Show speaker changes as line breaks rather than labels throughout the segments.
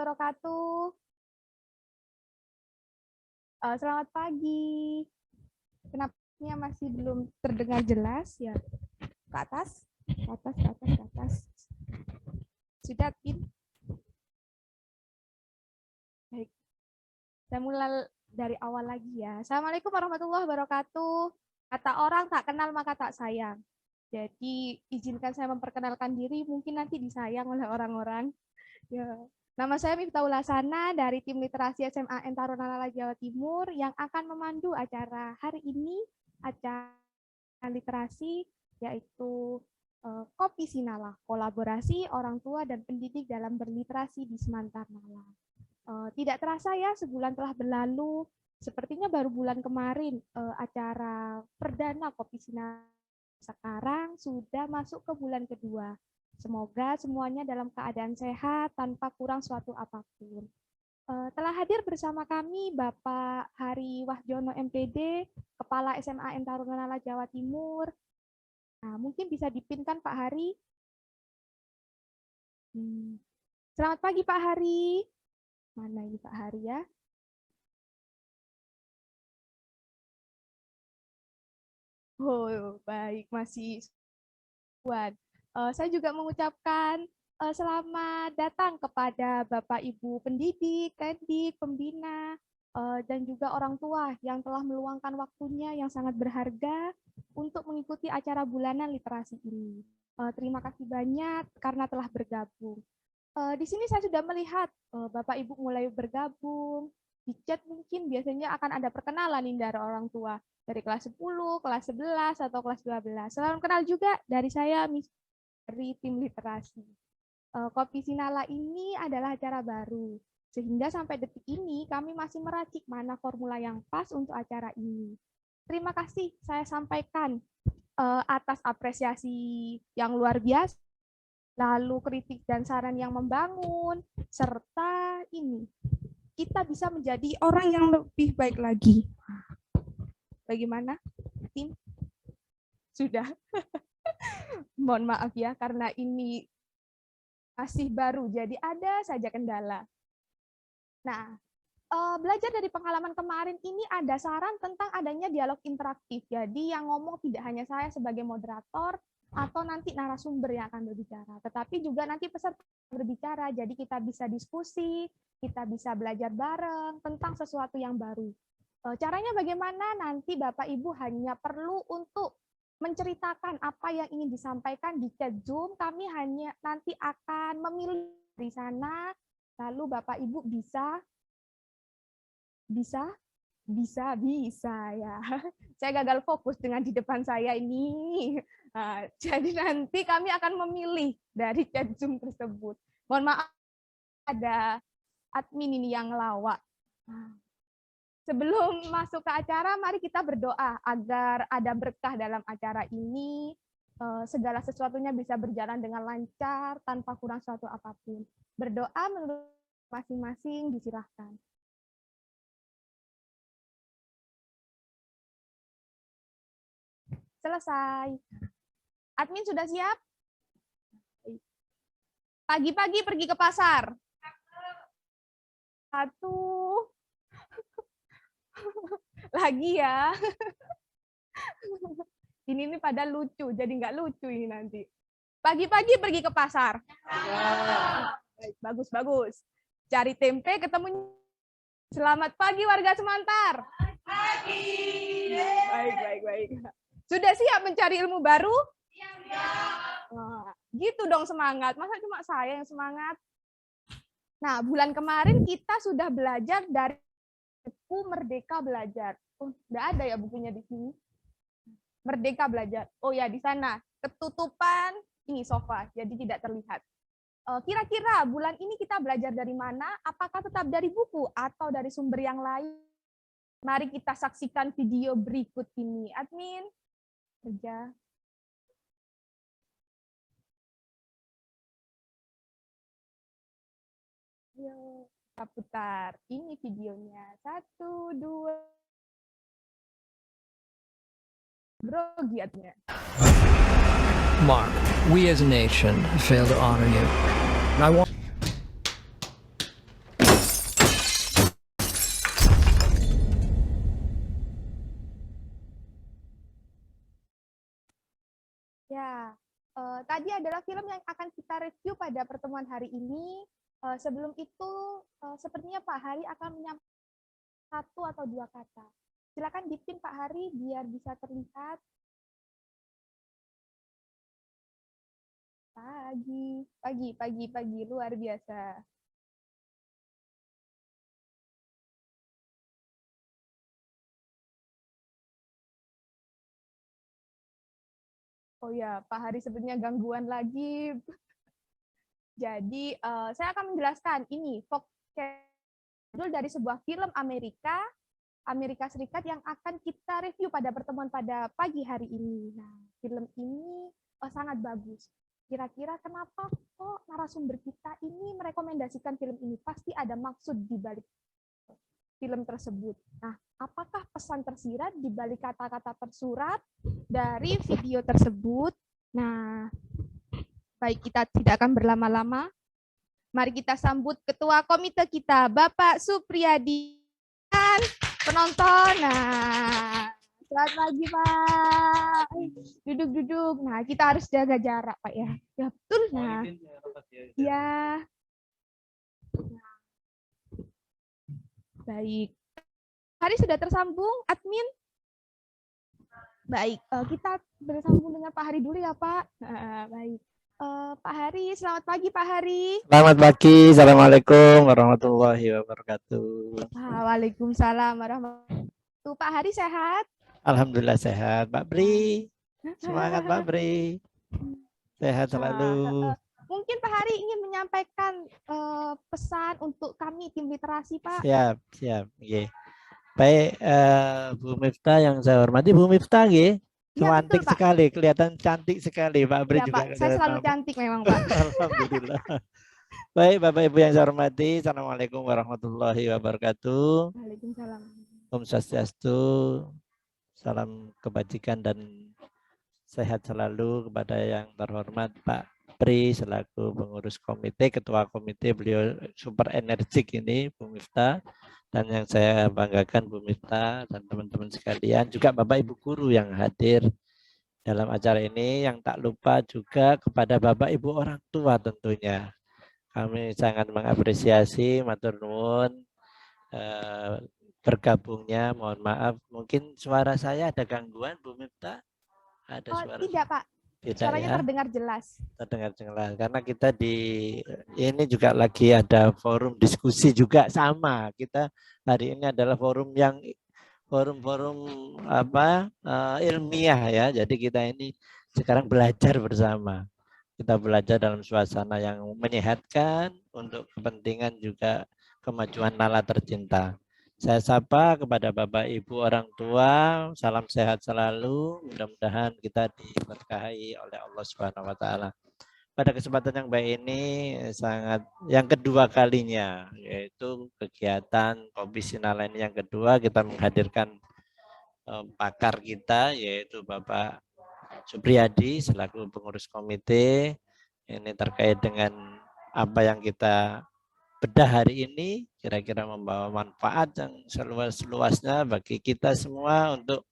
wabarakatuh. Selamat pagi. Kenapa masih belum terdengar jelas ya? Ke atas, ke atas, ke atas, ke atas. Sudah, Pin? Baik. Saya mulai dari awal lagi ya. Assalamualaikum warahmatullahi wabarakatuh. Kata orang tak kenal maka tak sayang. Jadi izinkan saya memperkenalkan diri, mungkin nanti disayang oleh orang-orang. Ya. Nama saya Miftahul Hasana dari tim literasi SMA N Tarunalala Jawa Timur yang akan memandu acara hari ini, acara literasi, yaitu Kopi Sinala, kolaborasi orang tua dan pendidik dalam berliterasi di Semantar Nala. Tidak terasa ya, sebulan telah berlalu. Sepertinya baru bulan kemarin acara perdana Kopi Sinala. Sekarang sudah masuk ke bulan kedua. Semoga semuanya dalam keadaan sehat tanpa kurang suatu apapun. Telah hadir bersama kami Bapak Hari Wahjono MPD, Kepala SMA N Tarunalala Jawa Timur. Nah, mungkin bisa dipinkan Pak Hari. Selamat pagi Pak Hari. Mana ini Pak Hari ya? Oh, baik, masih kuat. Saya juga mengucapkan selamat datang kepada Bapak Ibu pendidik, pendidik, pembina, dan juga orang tua yang telah meluangkan waktunya yang sangat berharga untuk mengikuti acara bulanan literasi ini. Terima kasih banyak karena telah bergabung. Di sini saya sudah melihat Bapak Ibu mulai bergabung. Di chat mungkin biasanya akan ada perkenalan nih dari orang tua. Dari kelas 10, kelas 11, atau kelas 12. Salam kenal juga dari saya, Miss dari tim literasi. Kopi Sinala ini adalah acara baru, sehingga sampai detik ini kami masih meracik mana formula yang pas untuk acara ini. Terima kasih saya sampaikan atas apresiasi yang luar biasa, lalu kritik dan saran yang membangun, serta ini kita bisa menjadi orang yang lebih baik lagi. Bagaimana, tim? Sudah. Mohon maaf ya, karena ini masih baru, jadi ada saja kendala. Nah, belajar dari pengalaman kemarin ini ada saran tentang adanya dialog interaktif. Jadi yang ngomong tidak hanya saya sebagai moderator atau nanti narasumber yang akan berbicara, tetapi juga nanti peserta berbicara. Jadi kita bisa diskusi, kita bisa belajar bareng tentang sesuatu yang baru. Caranya bagaimana? Nanti Bapak Ibu hanya perlu untuk menceritakan apa yang ingin disampaikan di chat Zoom. Kami hanya nanti akan memilih di sana, lalu Bapak Ibu bisa ya. Saya gagal fokus dengan di depan saya ini. Jadi nanti kami akan memilih dari chat Zoom tersebut. Mohon maaf, ada admin ini yang lawak. Sebelum masuk ke acara, mari kita berdoa agar ada berkah dalam acara ini, segala sesuatunya bisa berjalan dengan lancar, tanpa kurang suatu apapun. Berdoa menurut masing-masing, disilahkan. Selesai. Admin sudah siap? Pagi-pagi pergi ke pasar. 1. Lagi ya. Ini pada lucu, jadi nggak lucu ini nanti. Pagi-pagi pergi ke pasar. Bagus, bagus. Cari tempe, ketemu. Selamat pagi warga Semantar. Pagi. Baik. Sudah siap mencari ilmu baru? Gitu dong semangat. Masa cuma saya yang semangat? Nah, bulan kemarin kita sudah belajar dari buku Merdeka Belajar. Nggak ada ya bukunya di sini. Merdeka Belajar. Oh ya, di sana. Ketutupan ini sofa, jadi tidak terlihat. Kira-kira bulan ini kita belajar dari mana? Apakah tetap dari buku atau dari sumber yang lain? Mari kita saksikan video berikut ini. Admin, kerja. Yuk, kita putar. Ini videonya. 1, 2. Grogi admin.
Mark, we as a nation fail to honor you. And I want
Ya, tadi adalah film yang akan kita review pada pertemuan hari ini. Sebelum itu, sepertinya Pak Hari akan menyampaikan satu atau dua kata. Silakan dipin Pak Hari biar bisa terlihat. Pagi, luar biasa. Oh ya, Pak Hari sebenarnya gangguan lagi. Jadi, saya akan menjelaskan ini judul dari sebuah film Amerika Serikat yang akan kita review pada pertemuan pada pagi hari ini. Nah, film ini sangat bagus. Kira-kira kenapa kok narasumber kita ini merekomendasikan film ini? Pasti ada maksud di balik film tersebut. Nah, apakah pesan tersirat di balik kata-kata tersurat dari video tersebut? Nah, baik, kita tidak akan berlama-lama. Mari kita sambut Ketua Komite kita, Bapak Supriyadi. Dan penonton, nah, selamat pagi Pak. Duduk-duduk. Nah, kita harus jaga jarak Pak ya. Ya betul. Nah, ya. Baik. Hari sudah tersambung, admin. Baik, kita bersambung dengan Pak Hari dulu ya Pak. Baik. Pak Hari, selamat pagi Pak Hari.
Selamat pagi, Assalamualaikum warahmatullahi wabarakatuh.
Waalaikumsalam warahmatullahi wabarakatuh. Pak Hari sehat?
Alhamdulillah sehat, Pak Bri. Semangat Pak Bri. Sehat selalu.
Mungkin Pak Hari ingin menyampaikan pesan untuk kami tim literasi Pak.
Siap. Okay. Baik, Bu Miftah yang saya hormati, Bu Miftah, ya. Cantik
betul,
sekali, kelihatan cantik sekali. Pak Bri
ya,
juga.
Pak. Saya selalu cantik memang Pak.
Alhamdulillah. Baik, Bapak Ibu yang saya hormati, Assalamualaikum warahmatullahi wabarakatuh.
Waalaikumsalam.
Om Swastiastu, salam kebajikan dan sehat selalu kepada yang terhormat Pak Pri selaku pengurus komite, ketua komite, beliau super energik ini, Bu Miftah, dan yang saya banggakan Bu Miftah dan teman-teman sekalian, juga Bapak Ibu guru yang hadir dalam acara ini, yang tak lupa juga kepada Bapak Ibu orang tua tentunya. Kami sangat mengapresiasi, matur nuwun, bergabungnya, mohon maaf, mungkin suara saya ada gangguan Bu Miftah? Ada suara?
Tidak Pak,
tidak,
suaranya
ya?
terdengar jelas.
Terdengar jelas, karena kita di ini juga lagi ada forum diskusi juga sama. Kita hari ini adalah forum ilmiah ya. Jadi kita ini sekarang belajar bersama. Kita belajar dalam suasana yang menyehatkan untuk kepentingan juga kemajuan Nala tercinta. Saya sapa kepada Bapak Ibu orang tua, salam sehat selalu. Mudah-mudahan kita diberkahi oleh Allah Subhanahu wa taala. Pada kesempatan yang baik ini sangat yang kedua kalinya, yaitu kegiatan Komisi Nala ini yang kedua, kita menghadirkan pakar kita, yaitu Bapak Supriyadi selaku pengurus komite. Ini terkait dengan apa yang kita bedah hari ini, kira-kira membawa manfaat yang seluas-luasnya bagi kita semua untuk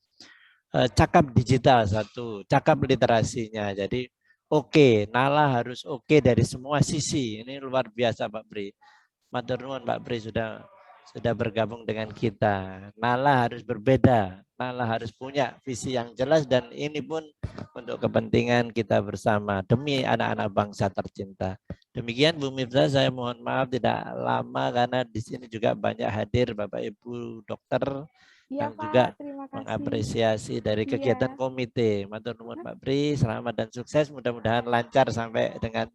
cakap digital satu, cakap literasinya. Jadi Nala harus dari semua sisi. Ini luar biasa Pak Bri. Matur nuwun Pak Bri sudah bergabung dengan kita. Nala harus berbeda, Nala harus punya visi yang jelas, dan ini pun untuk kepentingan kita bersama demi anak-anak bangsa tercinta. Demikian Bu Miftah, saya mohon maaf tidak lama karena di sini juga banyak hadir Bapak Ibu dokter
Ya,
yang
Pak,
juga
terima kasih.
mengapresiasi dari kegiatan komite. Matur nuwun Pak Bri, selamat dan sukses, mudah-mudahan lancar sampai dengan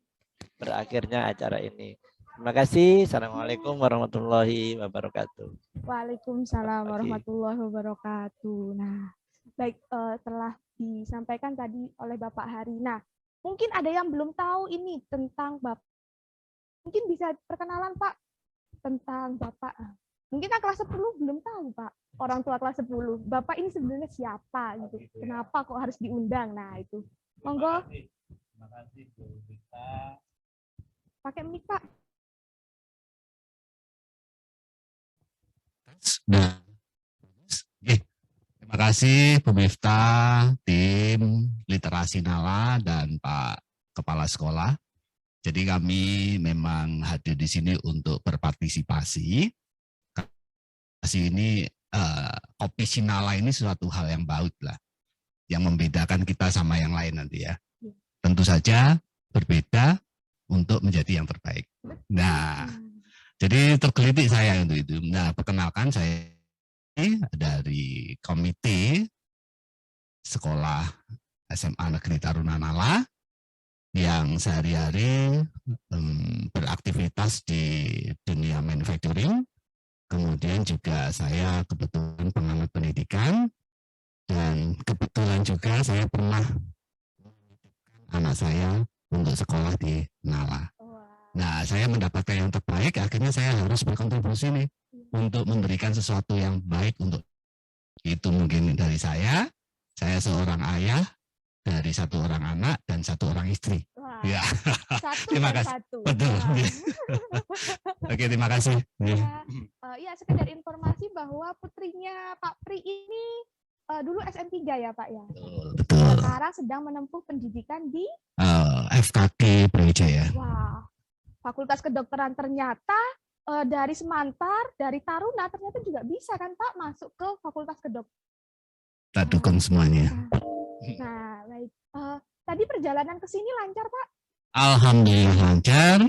berakhirnya acara ini. Terima kasih. Assalamualaikum warahmatullahi wabarakatuh.
Waalaikumsalam warahmatullahi wabarakatuh. Nah, baik, telah disampaikan tadi oleh Bapak Hari. Nah, mungkin ada yang belum tahu ini tentang Bapak. Mungkin bisa perkenalan Pak tentang Bapak. Mungkin kan kelas 10 belum tahu Pak. Orang tua kelas 10. Bapak ini sebenarnya siapa gitu. Kenapa kok harus diundang? Nah, itu. Monggo.
Terima kasih Bu Rita.
Pakai mic Pak.
Terima kasih Bu Miftah, tim Literasi Nala, dan Pak Kepala Sekolah. Jadi kami memang hadir di sini untuk berpartisipasi. Kasih ini kopi Sinala ini suatu hal yang baik lah, yang membedakan kita sama yang lain nanti ya. Tentu saja berbeda untuk menjadi yang terbaik. Nah, jadi tergelitik saya untuk itu. Nah, perkenalkan saya dari komite sekolah SMA Negeri Taruna Nala yang sehari-hari beraktivitas di dunia manufacturing. Kemudian juga saya kebetulan pengamat pendidikan, dan kebetulan juga saya pernah anak saya untuk sekolah di Nala. Nah, saya mendapatkan yang terbaik, akhirnya saya harus berkontribusi nih untuk memberikan sesuatu yang baik untuk itu. Mungkin dari saya seorang ayah dari 1 orang anak dan 1 orang istri.
Wah,
Ya,
terima
kasih.
Satu.
Betul. Oke, terima kasih.
Ya, sekedar informasi bahwa putrinya Pak Pri ini dulu SN3 ya Pak ya.
Betul.
Sekarang sedang menempuh pendidikan di
FKG Brawijaya.
Wah, Fakultas Kedokteran. Ternyata dari Semantar, dari Taruna ternyata juga bisa kan Pak masuk ke Fakultas Kedokteran.
Kita dukung semuanya.
Nah, baik. Tadi perjalanan ke sini lancar Pak?
Alhamdulillah lancar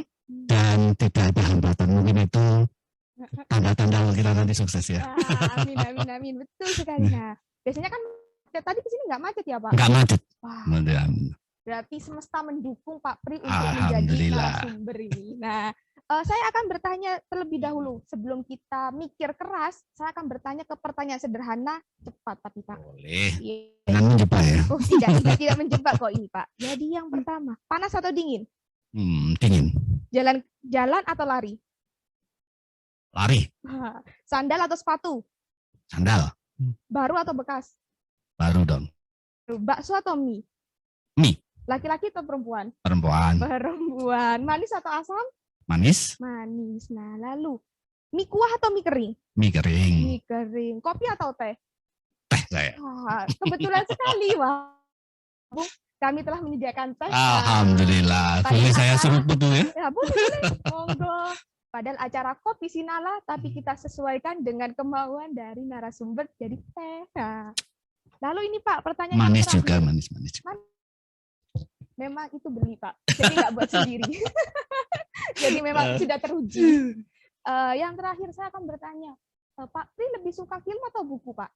dan tidak ada hambatan. Mungkin itu tanda-tanda kita nanti sukses ya.
Amin. Betul sekali. Nah, biasanya kan tadi ke sini nggak macet ya Pak?
Nggak macet.
Wah, berarti semesta mendukung Pak Pri untuk menjadi narasumber ini. Nah, saya akan bertanya terlebih dahulu. Sebelum kita mikir keras, saya akan bertanya ke pertanyaan sederhana, cepat tapi Pak.
Boleh. Jangan menjebak ya.
Oh, tidak menjebak kok ini Pak. Jadi yang pertama, panas atau dingin?
Dingin.
Jalan atau lari?
Lari.
Sandal atau sepatu?
Sandal.
Baru atau bekas?
Baru dong.
Bakso atau mie?
Mie.
Laki-laki atau perempuan?
Perempuan.
Perempuan. Manis atau asam?
Manis.
Manis. Nah, lalu mie kuah atau mie kering?
Mie kering.
Mie kering. Kopi atau teh?
Teh saya.
Wah, kebetulan sekali, Wah. Bu, kami telah menyediakan teh.
Alhamdulillah. Boleh saya seruput tuh ya?
Ya, boleh. Monggo. Padahal acara kopi Sinala, tapi kita sesuaikan dengan kemauan dari narasumber jadi teh. Nah, lalu ini Pak, pertanyaan
manis
terakhir.
Juga, manis.
Memang itu beli Pak, jadi nggak buat sendiri. Jadi memang sudah teruji. Yang terakhir saya akan bertanya, Pak Pri lebih suka film atau buku Pak?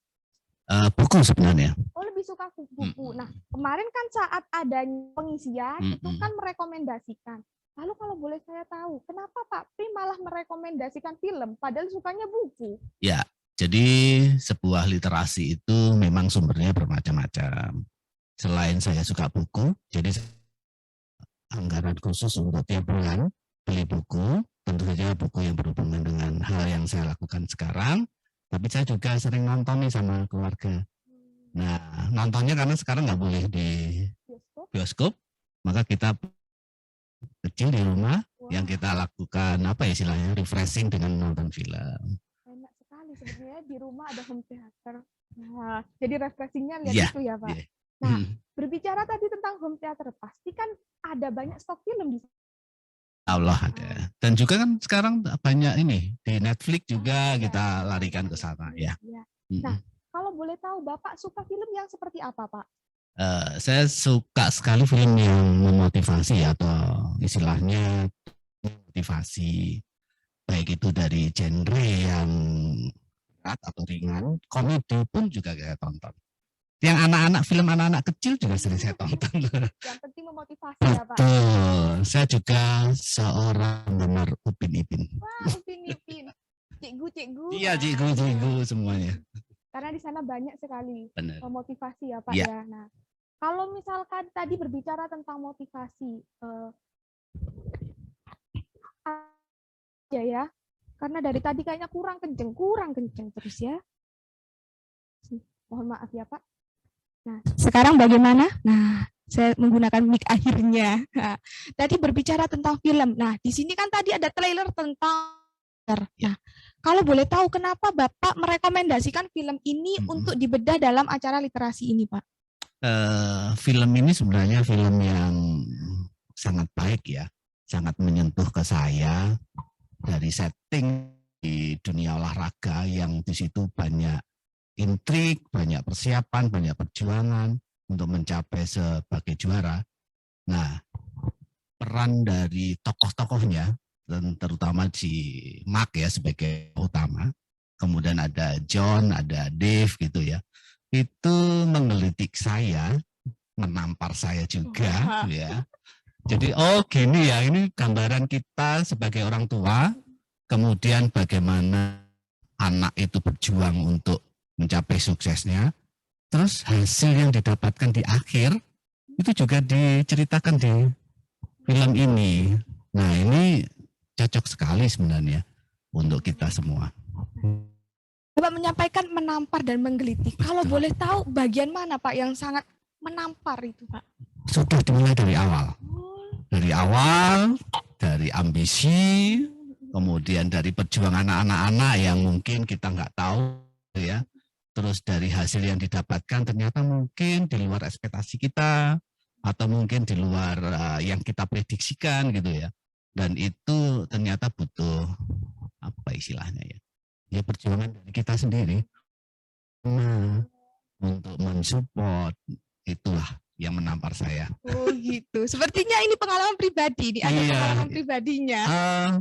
Buku sebenarnya.
Oh, lebih suka buku. Nah, kemarin kan saat adanya pengisian itu kan merekomendasikan. Lalu kalau boleh saya tahu, kenapa Pak Pri malah merekomendasikan film, padahal sukanya buku?
Ya, jadi sebuah literasi itu memang sumbernya bermacam-macam. Selain saya suka buku, jadi anggaran khusus untuk tiap bulan beli buku, tentu saja buku yang berhubungan dengan hal yang saya lakukan sekarang, tapi saya juga sering nonton nih sama keluarga. Nah, nontonnya karena sekarang nggak boleh di bioskop, maka kita kecil di rumah yang kita lakukan apa ya istilahnya refreshing dengan nonton film.
Enak sekali sebenarnya di rumah ada home theater. Nah, jadi refreshingnya lihat itu ya Pak.
Yeah.
Nah, berbicara tadi tentang home theater, pasti kan ada banyak stok film di sana.
Allah ada. Dan juga kan sekarang banyak ini di Netflix juga kita larikan ke sana ya.
Nah, kalau boleh tahu Bapak suka film yang seperti apa Pak?
Saya suka sekali film yang memotivasi atau istilahnya motivasi, baik itu dari genre yang berat atau ringan, komedi pun juga saya tonton. Yang anak-anak, film anak-anak kecil juga sering saya tonton.
Yang penting memotivasi ya Pak.
Betul, saya juga seorang penggemar Upin Ipin.
Wah, Upin Ipin, cikgu-cikgu.
Iya, cikgu-cikgu semuanya.
Karena di sana banyak sekali motivasi ya Pak
ya.
Nah, kalau misalkan tadi berbicara tentang motivasi, ya, karena dari tadi kayaknya kurang kenceng terus ya. Mohon maaf ya Pak. Nah, sekarang bagaimana? Nah, saya menggunakan mic akhirnya. Nah, tadi berbicara tentang film. Nah, di sini kan tadi ada trailer tentang. Nah, kalau boleh tahu kenapa Bapak merekomendasikan film ini untuk dibedah dalam acara literasi ini, Pak?
Film ini sebenarnya film yang sangat baik ya, sangat menyentuh ke saya dari setting di dunia olahraga yang di situ banyak intrik, banyak persiapan, banyak perjuangan untuk mencapai sebagai juara. Nah, peran dari tokoh-tokohnya dan terutama si Mark ya sebagai utama, kemudian ada John, ada Dave gitu ya, itu menggelitik saya, menampar saya juga ya. Jadi gini ya, ini gambaran kita sebagai orang tua, kemudian bagaimana anak itu berjuang untuk mencapai suksesnya, terus hasil yang didapatkan di akhir itu juga diceritakan di film ini. Nah, ini cocok sekali sebenarnya untuk kita semua.
Bapak menyampaikan menampar dan menggelitik. Kalau boleh tahu bagian mana Pak yang sangat menampar itu Pak?
Sudah dimulai dari awal. Dari awal, dari ambisi, kemudian dari perjuangan anak-anak yang mungkin kita nggak tahu ya. Terus dari hasil yang didapatkan ternyata mungkin di luar ekspektasi kita, atau mungkin di luar yang kita prediksikan gitu ya. Dan itu ternyata butuh apa istilahnya ya? Ya perjuangan dari kita sendiri. Nah, untuk mensupport itulah yang menampar saya.
Oh gitu. Sepertinya ini pengalaman pribadi, ada pengalaman pribadinya.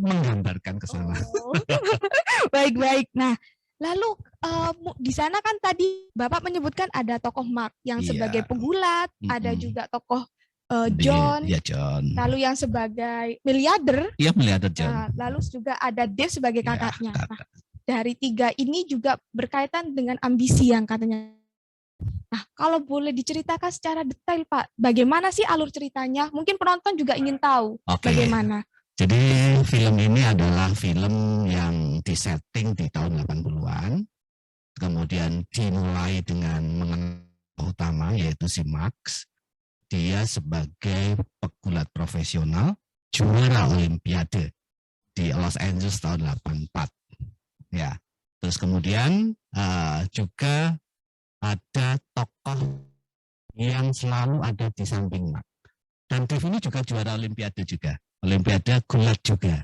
Menggambarkan ke sana.
Baik-baik. Nah, lalu di sana kan tadi Bapak menyebutkan ada tokoh Mark yang sebagai pegulat, ada juga tokoh John,
John.
Lalu yang sebagai miliarder,
miliarder John.
Lalu juga ada Dave sebagai kakaknya. Nah, dari tiga ini juga berkaitan dengan ambisi yang katanya. Nah, kalau boleh diceritakan secara detail, Pak, bagaimana sih alur ceritanya? Mungkin penonton juga ingin tahu bagaimana.
Jadi film ini adalah film yang disetting di tahun 80-an, kemudian dimulai dengan mengenal utama yaitu si Max. Dia sebagai pegulat profesional, juara Olimpiade di Los Angeles tahun 84. Ya, terus kemudian juga ada tokoh yang selalu ada di samping Mark. Dan Dave ini juga juara Olimpiade juga, Olimpiade gulat juga.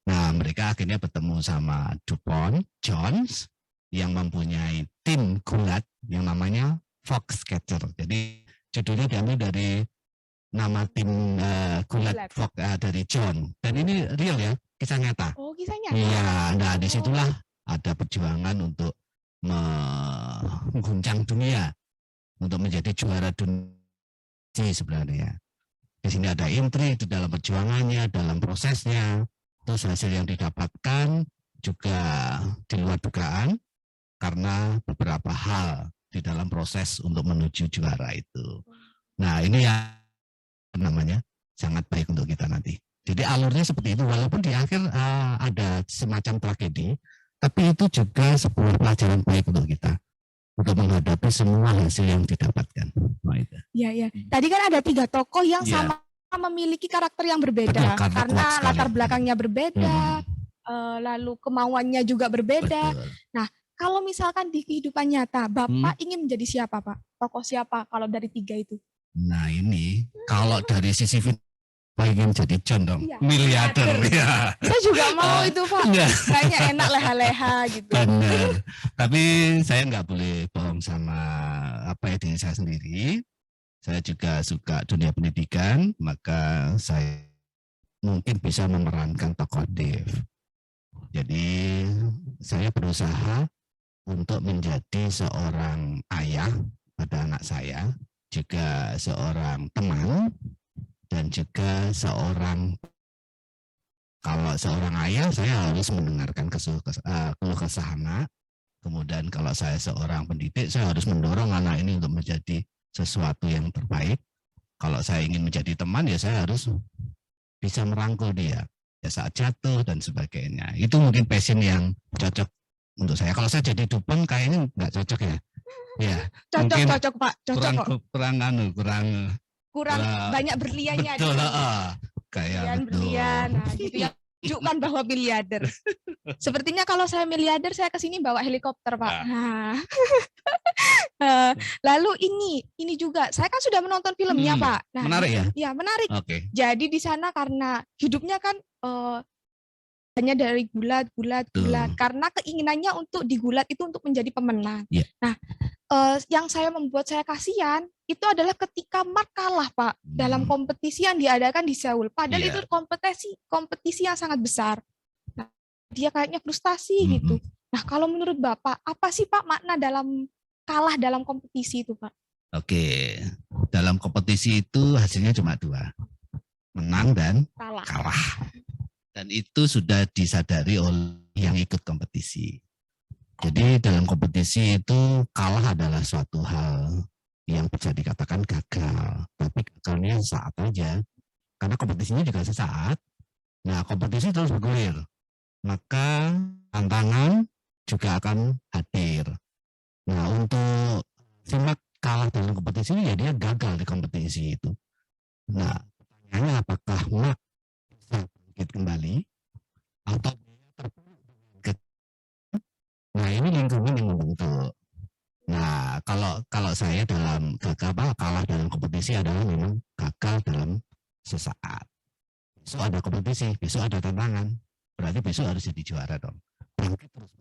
Nah, mereka akhirnya bertemu sama DuPont, Jones, yang mempunyai tim gulat yang namanya Foxcatcher. Jadi judulnya diambil dari nama tim gulat Fox dari John. Dan ini real ya, kisah nyata.
Oh, kisah nyata.
Iya, nah disitulah ada perjuangan untuk mengguncang dunia, untuk menjadi juara dunia sebenarnya. Di sini ada intrik di dalam perjuangannya, dalam prosesnya, terus hasil yang didapatkan juga di luar dugaan karena beberapa hal di dalam proses untuk menuju juara itu. Nah, ini yang namanya sangat baik untuk kita nanti. Jadi alurnya seperti itu, walaupun di akhir ada semacam tragedi, tapi itu juga sebuah pelajaran baik untuk kita, untuk menghadapi semua hasil yang didapatkan.
Iya. Tadi kan ada 3 tokoh yang sama memiliki karakter yang berbeda, karena latar belakangnya berbeda, lalu kemauannya juga berbeda.
Betul.
Nah, kalau misalkan di kehidupan nyata, Bapak ingin menjadi siapa, Pak? Tokoh siapa kalau dari 3 itu?
Nah ini, kalau dari sisi ingin jadi John dong, miliarder ya.
Saya juga mau itu Pak, kayaknya enak leha-leha gitu.
Benar, tapi saya nggak boleh bohong sama diri saya sendiri. Saya juga suka dunia pendidikan, maka saya mungkin bisa memerankan tokoh Dave. Jadi saya berusaha untuk menjadi seorang ayah pada anak saya, juga seorang teman, dan juga kalau seorang ayah saya harus mendengarkan keluh kesah anak. Kemudian kalau saya seorang pendidik, saya harus mendorong anak ini untuk menjadi sesuatu yang terbaik. Kalau saya ingin menjadi teman, ya saya harus bisa merangkul dia ya saat jatuh dan sebagainya. Itu mungkin passion yang cocok untuk saya. Kalau saya jadi DuPont kayaknya nggak cocok ya. Ya,
cocok Pak, cocok
kurang
banyak berliannya.
Betul, kayak
berlian. Nah, gitu ya. menunjukkan bahwa miliarder. Sepertinya kalau saya miliarder, saya ke sini bawa helikopter, Pak. Nah. Lalu ini juga, saya kan sudah menonton filmnya, Pak. Nah,
menarik ya?
Iya, menarik.
Oke.
Jadi di sana karena hidupnya kan hanya dari gulat. Karena keinginannya untuk digulat itu untuk menjadi pemenang.
Yeah.
Nah, yang membuat saya kasihan itu adalah ketika Mark kalah, Pak, dalam kompetisi yang diadakan di Seoul. Padahal itu kompetisi yang sangat besar. Nah, dia kayaknya frustasi gitu. Nah, kalau menurut Bapak, apa sih Pak makna dalam kalah dalam kompetisi itu, Pak?
Oke, dalam kompetisi itu hasilnya cuma 2, menang dan kalah. Dan itu sudah disadari oleh yang ikut kompetisi. Jadi dalam kompetisi itu kalah adalah suatu hal yang bisa dikatakan gagal. Tapi gagalnya sesaat aja. Karena kompetisinya juga sesaat. Nah, kompetisi terus bergulir. Maka tantangan juga akan hadir. Nah, untuk simak kalah dalam kompetisi ya dia gagal di kompetisi itu. Nah, pertanyaannya apakah Mark bisa bangkit kembali atau nah ini lingkungan yang membentuk. Nah, kalau saya dalam kalah dalam kompetisi adalah memang gagal dalam sesaat. Besok ada kompetisi, besok ada tantangan. Berarti besok harus jadi juara dong. Bangkit terus.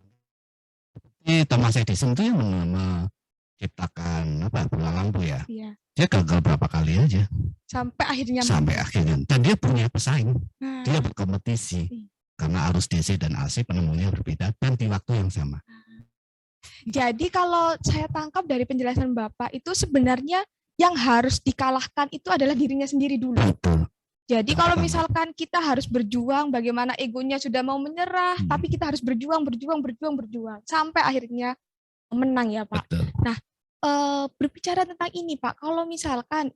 Seperti Thomas Edison itu yang menciptakan bola lampu ya.
Iya.
Dia gagal berapa kali aja.
Sampai akhirnya. Dan dia punya pesaing. Dia berkompetisi. Karena arus DC dan AC penemunya berbeda dan di waktu yang sama. Jadi kalau saya tangkap dari penjelasan Bapak itu sebenarnya yang harus dikalahkan itu adalah dirinya sendiri dulu.
Betul.
Jadi kalau misalkan kita harus berjuang, bagaimana egonya sudah mau menyerah, tapi kita harus berjuang sampai akhirnya menang ya Pak.
Betul.
Nah, berbicara tentang ini Pak, kalau misalkan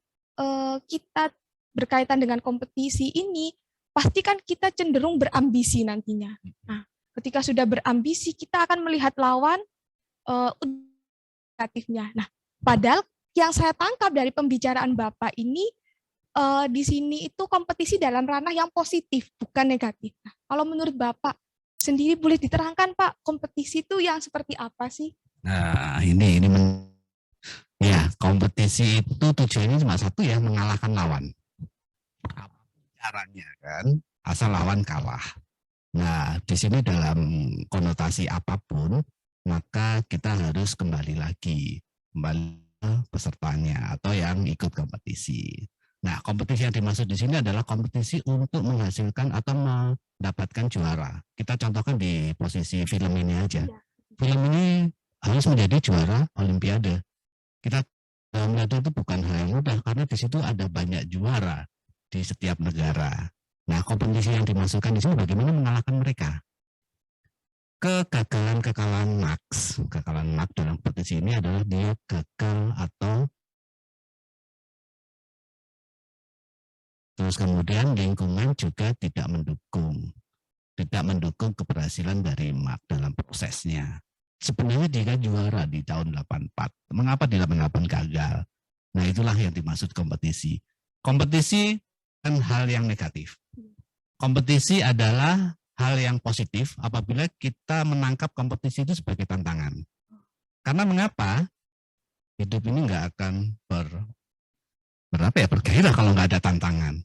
kita berkaitan dengan kompetisi ini, pasti kan kita cenderung berambisi nantinya. Nah, ketika sudah berambisi, kita akan melihat lawan negatifnya. Nah, padahal yang saya tangkap dari pembicaraan Bapak ini, di sini itu kompetisi dalam ranah yang positif, bukan negatif. Nah, kalau menurut Bapak sendiri boleh diterangkan Pak, kompetisi itu yang seperti apa sih?
Nah, ya, kompetisi itu tujuannya cuma satu ya, mengalahkan lawan. Caranya kan, asal lawan kalah. Nah, di sini dalam konotasi apapun, maka kita harus kembali ke pesertanya atau yang ikut kompetisi. Nah, kompetisi yang dimaksud di sini adalah kompetisi untuk menghasilkan atau mendapatkan juara. Kita contohkan di posisi film ini aja. Film ini harus menjadi juara Olimpiade. Olimpiade itu bukan hal yang mudah karena di situ ada banyak juara di setiap negara. Nah, kompetisi yang dimasukkan di sini bagaimana mengalahkan mereka. Kekalahan Max dalam kompetisi ini adalah dia gagal atau terus kemudian lingkungan juga tidak mendukung keberhasilan dari Max dalam prosesnya. Sebenarnya dia juara di tahun 84. Mengapa di 88 gagal? Nah, itulah yang dimaksud kompetisi. Kompetisi kan hal yang negatif. Kompetisi adalah hal yang positif apabila kita menangkap kompetisi itu sebagai tantangan. Karena mengapa? Hidup ini nggak akan bergairah kalau nggak ada tantangan.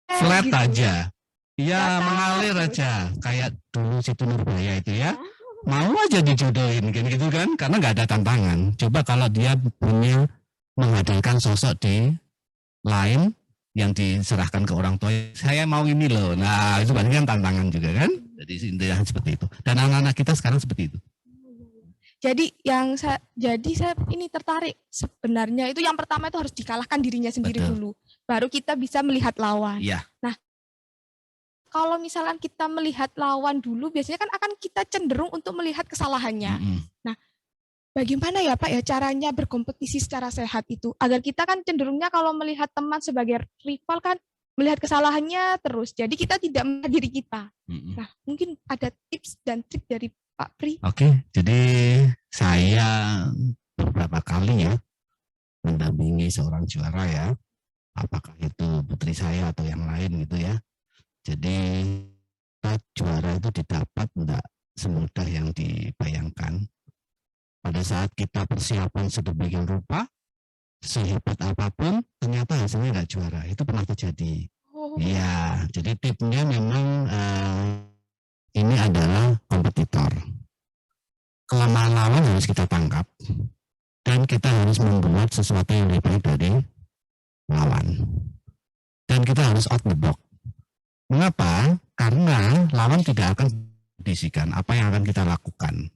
Flat gitu aja. Ya mengalir aja. Kayak dulu Siti Nurbaya itu ya. Mau aja dijodohin gitu kan. Karena nggak ada tantangan. Coba kalau dia punya menghadirkan sosok di lain yang diserahkan ke orang tua, saya mau ini loh. Nah, itu berarti kan tantangan juga kan? Jadi intinya seperti itu. Dan anak-anak kita sekarang seperti itu.
Jadi saya ini tertarik sebenarnya itu yang pertama itu harus dikalahkan dirinya sendiri dulu. Baru kita bisa melihat lawan.
Iya.
Nah, kalau misalkan kita melihat lawan dulu, biasanya kan akan kita cenderung untuk melihat kesalahannya. Nah, bagaimana ya Pak ya caranya berkompetisi secara sehat itu agar kita kan cenderungnya kalau melihat teman sebagai rival kan melihat kesalahannya terus. Jadi kita tidak melihat diri kita. Nah, mungkin ada tips dan trik dari Pak Pri.
Oke, jadi saya beberapa kali ya mendampingi seorang juara ya. Apakah itu putri saya atau yang lain gitu ya. Jadi juara itu didapat tidak semudah yang dibayangkan. Pada saat kita persiapan sedemikian rupa, sehebat apapun, ternyata hasilnya nggak juara. Itu pernah terjadi. Iya, jadi tipsnya memang ini adalah kompetitor. Kelemahan lawan harus kita tangkap, dan kita harus membuat sesuatu yang lebih baik dari lawan. Dan kita harus out the box. Mengapa? Karena lawan tidak akan disikan apa yang akan kita lakukan.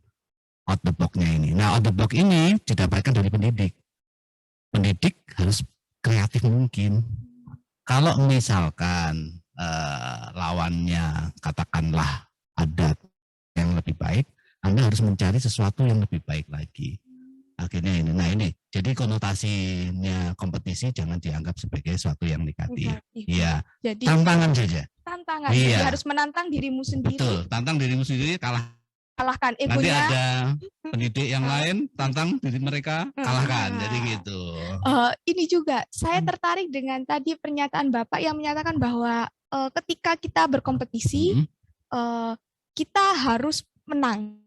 Out the box-nya ini. Nah, out the box ini didapatkan dari pendidik. Pendidik harus kreatif mungkin. Kalau misalkan lawannya katakanlah ada yang lebih baik, Anda harus mencari sesuatu yang lebih baik lagi. Akhirnya ini. Nah ini, jadi konotasinya kompetisi jangan dianggap sebagai sesuatu yang negatif. Iya.
Jadi
tantangan saja.
Tantangan.
Iya.
Jadi harus menantang dirimu sendiri.
Betul. Tantang dirimu sendiri,
Kalahkan egonya.
Nanti ada pendidik yang lain tantang diri mereka, kalahkan. Jadi gitu.
Ini juga saya tertarik dengan tadi pernyataan Bapak yang menyatakan bahwa ketika kita berkompetisi, kita harus menang.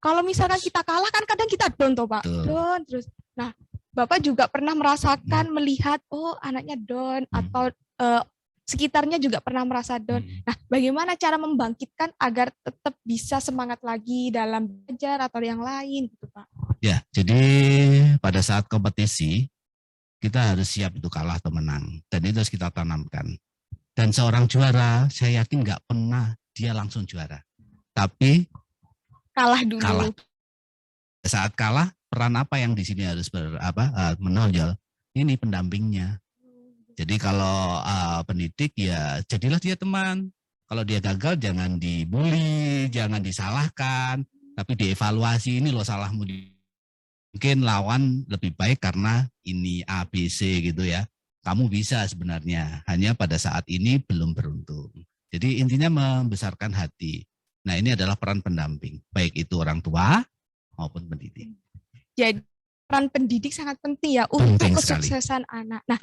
Kalau misalkan kita kalah kan kadang kita down toh Pak. Down terus. Nah, Bapak juga pernah merasakan melihat anaknya down atau sekitarnya juga pernah merasa down. Nah, bagaimana cara membangkitkan agar tetap bisa semangat lagi dalam belajar atau yang lain gitu Pak?
Ya, jadi pada saat kompetisi kita harus siap itu kalah atau menang, dan itu harus kita tanamkan. Dan seorang juara, saya yakin nggak pernah dia langsung juara, tapi
kalah dulu.
Kalah. Saat kalah, peran apa yang di sini harus menonjol? Ini pendampingnya. Jadi kalau pendidik ya jadilah dia teman. Kalau dia gagal jangan dibully, jangan disalahkan, tapi dievaluasi, ini loh salahmu. Mungkin lawan lebih baik karena ini A, B, C gitu ya. Kamu bisa sebenarnya, hanya pada saat ini belum beruntung. Jadi intinya membesarkan hati. Nah ini adalah peran pendamping, baik itu orang tua maupun pendidik.
Jadi peran pendidik sangat penting ya untuk kesuksesan anak. Nah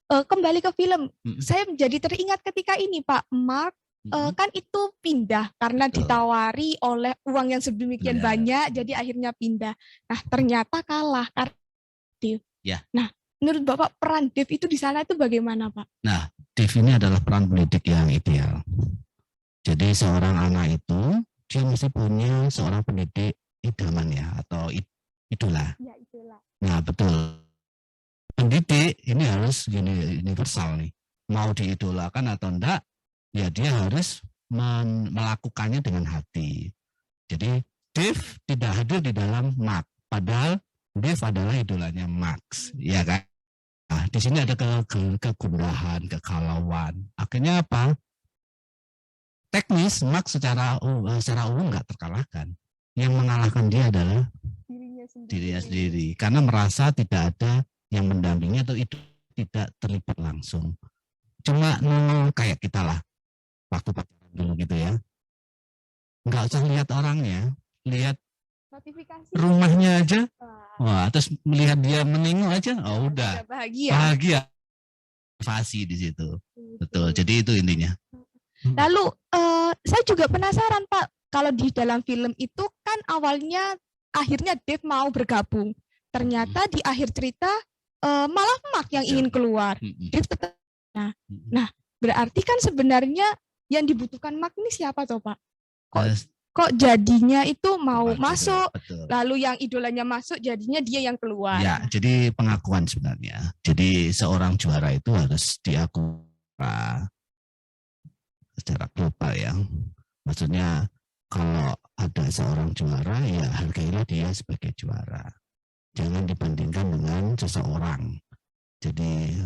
kembali ke film, saya menjadi teringat ketika ini Pak Mark kan itu pindah karena ditawari oleh uang yang sedemikian banyak, jadi akhirnya pindah. Nah ternyata kalah karena Dev.
Ya.
Nah menurut Bapak peran Dev itu di sana itu bagaimana Pak?
Nah Dev ini adalah peran pendidik yang ideal. Jadi seorang anak itu dia mesti punya seorang pendidik idaman ya atau idola.
Ya, idola.
Nah betul. Pendidik ini harus universal nih. Mau diidolakan atau enggak, ya dia harus melakukannya dengan hati. Jadi Dev tidak hadir di dalam Mark, padahal Dev adalah idolanya Max, ya kan? Nah, di sini ada kegundahan, kegalauan. Akhirnya apa? Teknis Max secara umum nggak terkalahkan. Yang mengalahkan dia adalah dirinya sendiri. Karena merasa tidak ada yang mendampingi atau itu tidak terlibat langsung. Cuma kayak kita lah. Waktu pacaran dulu gitu ya. Nggak usah lihat orangnya. Lihat
notifikasi
rumahnya aja. Wah, terus melihat dia menengok aja. Oh udah. Bahagia. Motivasi di situ. Betul. Jadi itu intinya.
Lalu saya juga penasaran Pak, kalau di dalam film itu kan awalnya akhirnya Dev mau bergabung, ternyata di akhir cerita malah Mark yang ingin keluar. Dev tetap. Nah berarti kan sebenarnya yang dibutuhkan Mark ini siapa toh Pak? Kok jadinya itu mau masuk, lalu yang idolanya masuk jadinya dia yang keluar.
Ya, jadi pengakuan sebenarnya. Jadi seorang juara itu harus diakui secara global ya. Maksudnya kalau ada seorang juara ya hargailah dia sebagai juara. Jangan dibandingkan dengan seseorang. Jadi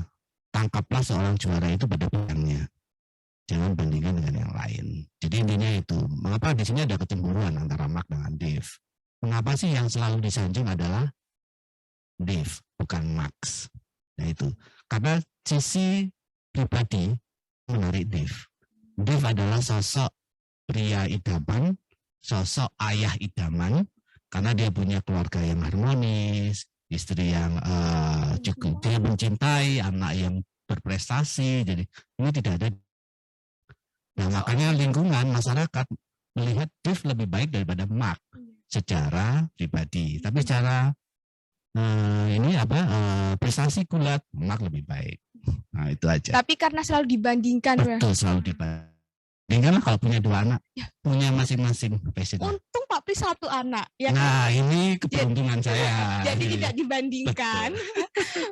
tangkaplah seorang juara itu pada bidangnya. Jangan bandingkan dengan yang lain. Jadi intinya itu. Mengapa di sini ada kecemburuan antara Mark dengan Dev? Mengapa sih yang selalu disanjung adalah Dev, bukan Max? Nah itu. Karena sisi pribadi menarik Dev. Dev adalah sosok pria idaman, sosok ayah idaman, karena dia punya keluarga yang harmonis, istri yang juga dia mencintai, anak yang berprestasi. Jadi ini tidak ada. Nah, makanya lingkungan masyarakat melihat Dev lebih baik daripada Mark secara pribadi. Tapi secara prestasi kulat Mark lebih baik. Nah, itu aja.
Tapi karena selalu dibandingkan,
Betul, selalu dibandingkan kalau punya 2 anak, punya masing-masing passion.
Untung Pak Pri 1 anak, ya kan?
Nah, ini keberuntungan saya.
Jadi tidak dibandingkan.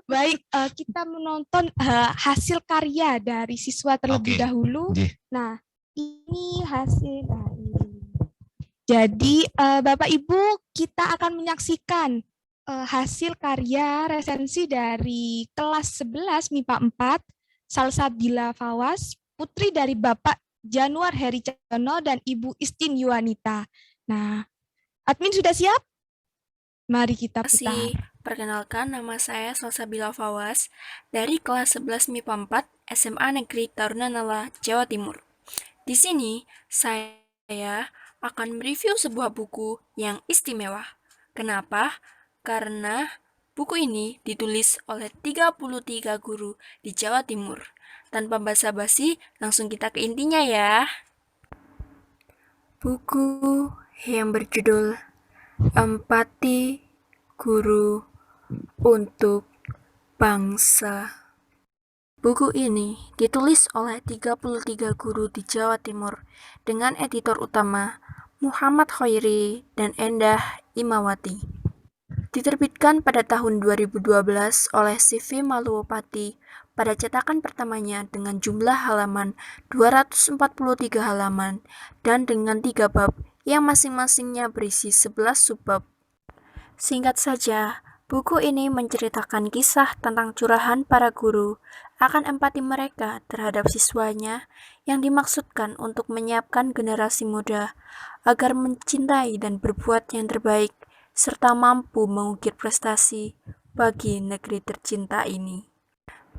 Baik, kita menonton hasil karya dari siswa terlebih dahulu. Nah, ini hasil dari. Jadi, Bapak Ibu, kita akan menyaksikan hasil karya resensi dari kelas 11 MIPA 4, Salsabila Fawaz, putri dari Bapak Januar Heri Cahyono dan Ibu Istin Yuwanita. Nah, admin sudah siap? Mari kita putar.
Perkenalkan, nama saya Salsabila Fawaz dari kelas 11 MIPA 4 SMA Negeri Tarunanala, Jawa Timur. Di sini, saya akan mereview sebuah buku yang istimewa. Kenapa? Karena buku ini ditulis oleh 33 guru di Jawa Timur. Tanpa basa-basi, langsung kita ke intinya ya. Buku yang berjudul Empati Guru untuk Bangsa. Buku ini ditulis oleh 33 guru di Jawa Timur dengan editor utama Muhammad Khairi dan Endah Imawati. Diterbitkan pada tahun 2012 oleh CV Maluopati pada cetakan pertamanya dengan jumlah halaman 243 halaman dan dengan 3 bab yang masing-masingnya berisi 11 subbab. Singkat saja, buku ini menceritakan kisah tentang curahan para guru akan empati mereka terhadap siswanya yang dimaksudkan untuk menyiapkan generasi muda agar mencintai dan berbuat yang terbaik serta mampu mengukir prestasi bagi negeri tercinta ini.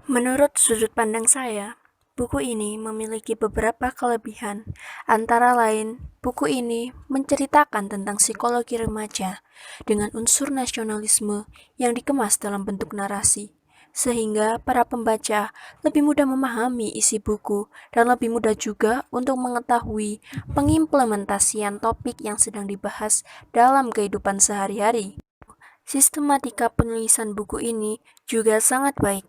Menurut sudut pandang saya, buku ini memiliki beberapa kelebihan. Antara lain, buku ini menceritakan tentang psikologi remaja dengan unsur nasionalisme yang dikemas dalam bentuk narasi, sehingga para pembaca lebih mudah memahami isi buku dan lebih mudah juga untuk mengetahui pengimplementasian topik yang sedang dibahas dalam kehidupan sehari-hari. Sistematika penulisan buku ini juga sangat baik,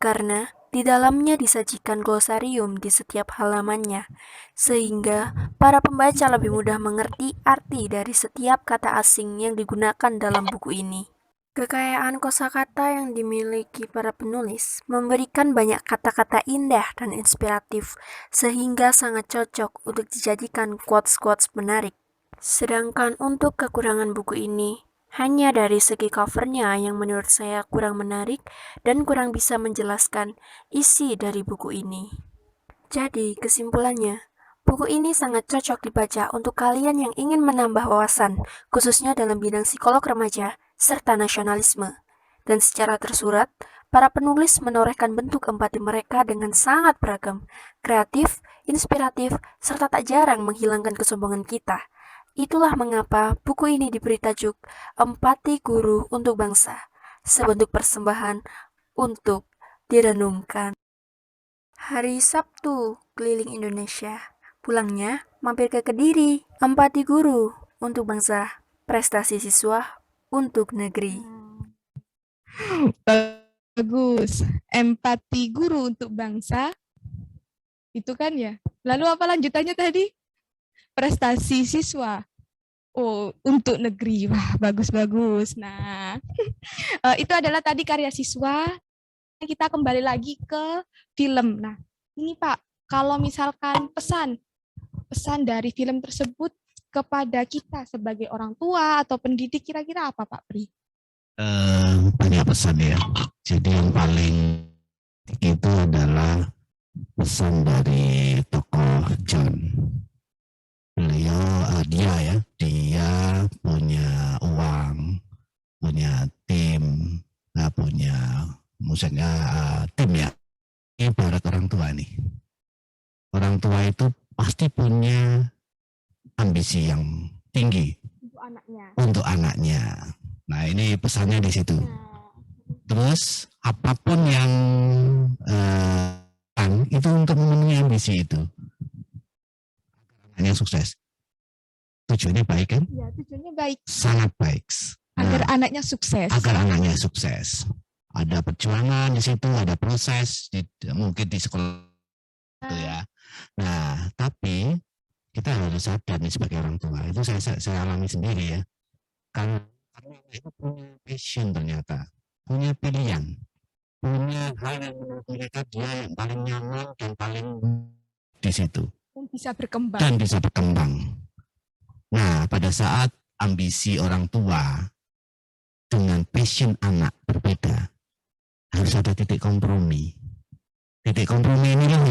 karena di dalamnya disajikan glosarium di setiap halamannya, sehingga para pembaca lebih mudah mengerti arti dari setiap kata asing yang digunakan dalam buku ini. Kekayaan kosakata yang dimiliki para penulis memberikan banyak kata-kata indah dan inspiratif, sehingga sangat cocok untuk dijadikan quotes-quotes menarik. Sedangkan untuk kekurangan buku ini, hanya dari segi covernya yang menurut saya kurang menarik dan kurang bisa menjelaskan isi dari buku ini. Jadi, kesimpulannya, buku ini sangat cocok dibaca untuk kalian yang ingin menambah wawasan, khususnya dalam bidang psikolog remaja, serta nasionalisme. Dan secara tersurat, para penulis menorehkan bentuk empati mereka dengan sangat beragam, kreatif, inspiratif, serta tak jarang menghilangkan kesombongan kita. Itulah mengapa buku ini diberi tajuk Empati Guru untuk Bangsa, sebentuk persembahan untuk direnungkan. Hari Sabtu keliling Indonesia, pulangnya mampir ke Kediri. Empati Guru untuk Bangsa, prestasi siswa untuk negeri.
Bagus. Empati guru untuk bangsa. Itu kan ya. Lalu apa lanjutannya tadi? Prestasi siswa. Oh, untuk negeri. Wah, bagus-bagus. Nah, itu adalah tadi karya siswa. Kita kembali lagi ke film. Nah, ini Pak, kalau misalkan pesan dari film tersebut kepada kita sebagai orang tua atau pendidik, kira-kira apa Pak Pri?
Banyak pesan ya. Jadi yang paling itu adalah pesan dari tokoh John. Beliau dia punya uang, punya tim, nggak punya maksudnya tim ya. Ibarat orang tua nih. Orang tua itu pasti punya ambisi yang tinggi untuk anaknya. Nah, ini pesannya di situ. Terus apapun yang itu untuk memenuhi ambisi itu. anaknya sukses. Tujuannya baik kan?
Ya, tujuannya baik.
Sangat baik.
Agar anaknya sukses.
Agar anaknya sukses. Ada perjuangan di situ, ada proses, mungkin di sekolah gitu ya. Nah, tapi kita harus sadar nih sebagai orang tua, itu saya alami sendiri ya. Karena itu punya passion ternyata, punya pilihan, punya hal yang menurut mereka dia yang paling nyaman dan paling di situ.
Dan
bisa berkembang. Nah, pada saat ambisi orang tua dengan passion anak berbeda, harus ada titik kompromi. Titik kompromi inilah